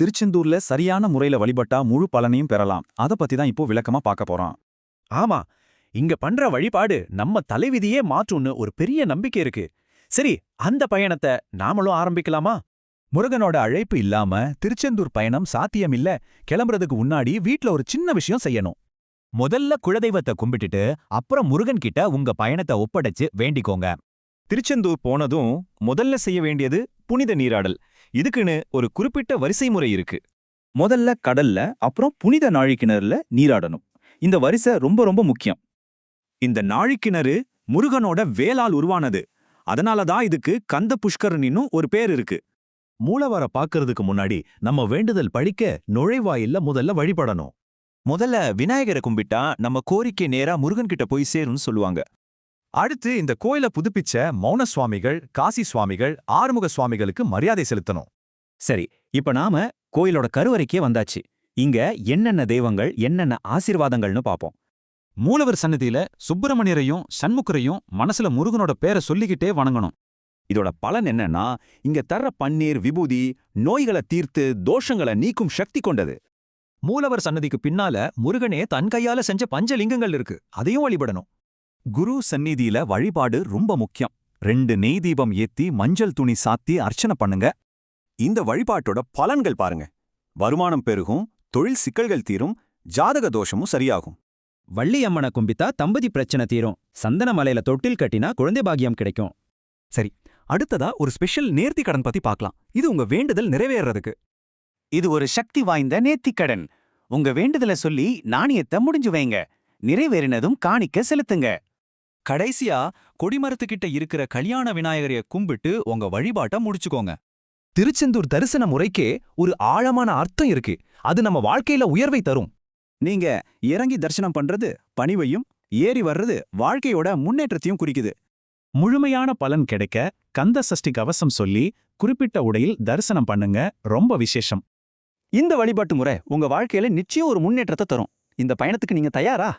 திருச்செந்தூர்ல சரியான முறையில வழிபட்டா முழு பலனையும் பெறலாம். அத பத்தி தான் இப்போ விளக்கமா பார்க்க போறோம். ஆமா, இங்க பண்ற வழிபாடு நம்ம தலைவிதியே மாற்றும்னு ஒரு பெரிய நம்பிக்கை இருக்கு. சரி, அந்த பயணத்தை நாமளும் ஆரம்பிக்கலாமா? முருகனோட அழைப்பு இல்லாம திருச்செந்தூர் பயணம் சாத்தியமில்ல. கிளம்புறதுக்கு முன்னாடி வீட்ல ஒரு சின்ன விஷயம் செய்யணும். முதல்ல குலதெய்வத்தை கும்பிட்டுட்டு அப்புறம் முருகன் கிட்ட உங்க பயணத்தை ஒப்படைச்சு வேண்டிக்கோங்க. திருச்செந்தூர் போனதும் முதல்ல செய்ய வேண்டியது புனித நீராடல். இதுக்குன்னு ஒரு குறிப்பிட்ட வரிசை முறை இருக்கு. முதல்ல கடல்ல, அப்புறம் புனித நாழிக்கிணறுல நீராடணும். இந்த வரிசை ரொம்ப ரொம்ப முக்கியம். இந்த நாழிக்கிணறு முருகனோட வேலால் உருவானது. அதனாலதான் இதுக்கு கந்த புஷ்கரனின்னு ஒரு பேர் இருக்கு. மூலவரை பார்க்கறதுக்கு முன்னாடி நம்ம வேண்டுதல் படிக்க நுழைவாயில்ல முதல்ல வழிபடணும். முதல்ல விநாயகரை கும்பிட்டா நம்ம கோரிக்கை நேரா முருகன் கிட்ட போய் சேரும்னு சொல்லுவாங்க. அடுத்து இந்த கோயில புதுப்பிச்ச மௌன சுவாமிகள், காசி சுவாமிகள், ஆறுமுக சுவாமிகளுக்கு மரியாதை செலுத்தணும். சரி, இப்ப நாம கோயிலோட கருவறைக்கே வந்தாச்சு. இங்க என்னென்ன தெய்வங்கள், என்னென்ன ஆசீர்வாதங்கள்னு பாப்போம். மூலவர் சன்னதியில சுப்பிரமணியரையும் சண்முகரையும் மனசுல முருகனோட பேரை சொல்லிக்கிட்டே வணங்கணும். இதோட பலன் என்னன்னா, இங்க தர்ற பன்னீர், விபூதி நோய்களை தீர்த்து தோஷங்களை நீக்கும் சக்தி கொண்டது. மூலவர் சன்னதிக்கு பின்னால முருகனே தன் கையால செஞ்ச பஞ்சலிங்கங்கள் இருக்கு, அதையும் வழிபடணும். குரு சந்நிதியில வழிபாடு ரொம்ப முக்கியம். 2 நெய் தீபம் ஏத்தி மஞ்சள் துணி சாத்தி அர்ச்சனை பண்ணுங்க. இந்த வழிபாட்டோட பலன்கள் பாருங்க. வருமானம் பெருகும், தொழில் சிக்கல்கள் தீரும், ஜாதக தோஷமும் சரியாகும். வள்ளி அம்மனை கும்பித்தா தம்பதி பிரச்சனை தீரும். சந்தன மலையில தொட்டில் கட்டினா குழந்தை பாக்கியம் கிடைக்கும். சரி, அடுத்ததா ஒரு ஸ்பெஷல் நேர்த்தி கடன் பத்தி பார்க்கலாம். இது உங்க வேண்டுதல் நிறைவேறதுக்கு. இது ஒரு சக்தி வாய்ந்த நேர்த்திக்கடன். உங்க வேண்டுதல சொல்லி நாணயத்தை முடிஞ்சு வைங்க. நிறைவேறினதும் காணிக்க செலுத்துங்க. கடைசியா கொடிமரத்துக்கிட்ட இருக்கிற கல்யாண விநாயகரைய கும்பிட்டு உங்க வழிபாட்டை முடிச்சுக்கோங்க. திருச்செந்தூர் தரிசன முறைக்கே ஒரு ஆழமான அர்த்தம் இருக்கு. அது நம்ம வாழ்க்கையில உயர்வை தரும். நீங்க இறங்கி தரிசனம் பண்றது பணிவையும், ஏறி வர்றது வாழ்க்கையோட முன்னேற்றத்தையும் குறிக்குது. முழுமையான பலன் கிடைக்க கந்த சஷ்டி கவசம் சொல்லி குறிப்பிட்ட உடையில் தரிசனம் பண்ணுங்க. ரொம்ப விசேஷம். இந்த வழிபாட்டு முறை உங்க வாழ்க்கையில நிச்சயம் ஒரு முன்னேற்றத்தை தரும். இந்த பயணத்துக்கு நீங்க தயாரா?